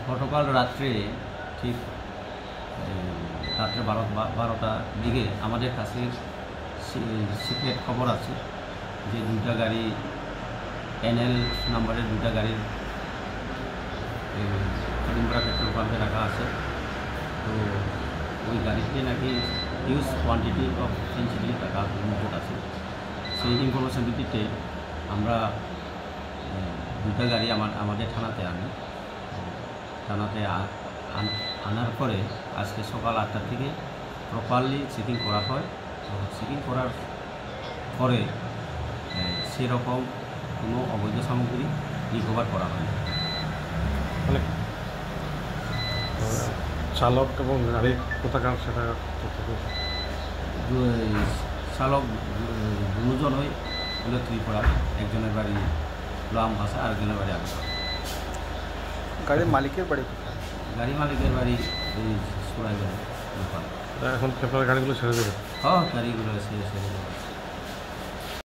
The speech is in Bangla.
গতকাল রাত্রে ঠিক রাত্রে 12টার দিকে আমাদের কাছে সিক্রেট খবর আছে যে দুইটা গাড়ি NL নাম্বারের দুইটা গাড়ির করিমপাড়া পেট্রোল পাম্পে রাখা আছে। তো ওই গাড়িতে নাকি হিউজ কোয়ান্টিটি অফ ফেন্সিডিল টাকা মজুদ আছে। সেই ইনফরমেশন ভিত্তিতে আমরা দুইটা গাড়ি আমাদের থানাতে আনার পরে আজকে সকাল 8টার থেকে প্রপারলি চেকিং করা হয়। চেকিং করার পরে সেরকম কোনো অবৈধ সামগ্রী রিকভার করা হয়নি। মানে চালক এবং গাড়ির কোথাকার সেটা চালক দুজনই হলো ত্রিপুরা, একজনের বাড়ি লোয়াম ভাষা, আরেকজনের বাড়ি আগা। গাড়ির মালিকের বাড়ি? গাড়ি মালিকের বাড়ি এই সুরাইবাড়ি। এখন আপনার গাড়িগুলো ছেড়ে দেবে? হ্যাঁ, গাড়িগুলো ছেড়ে দেবে।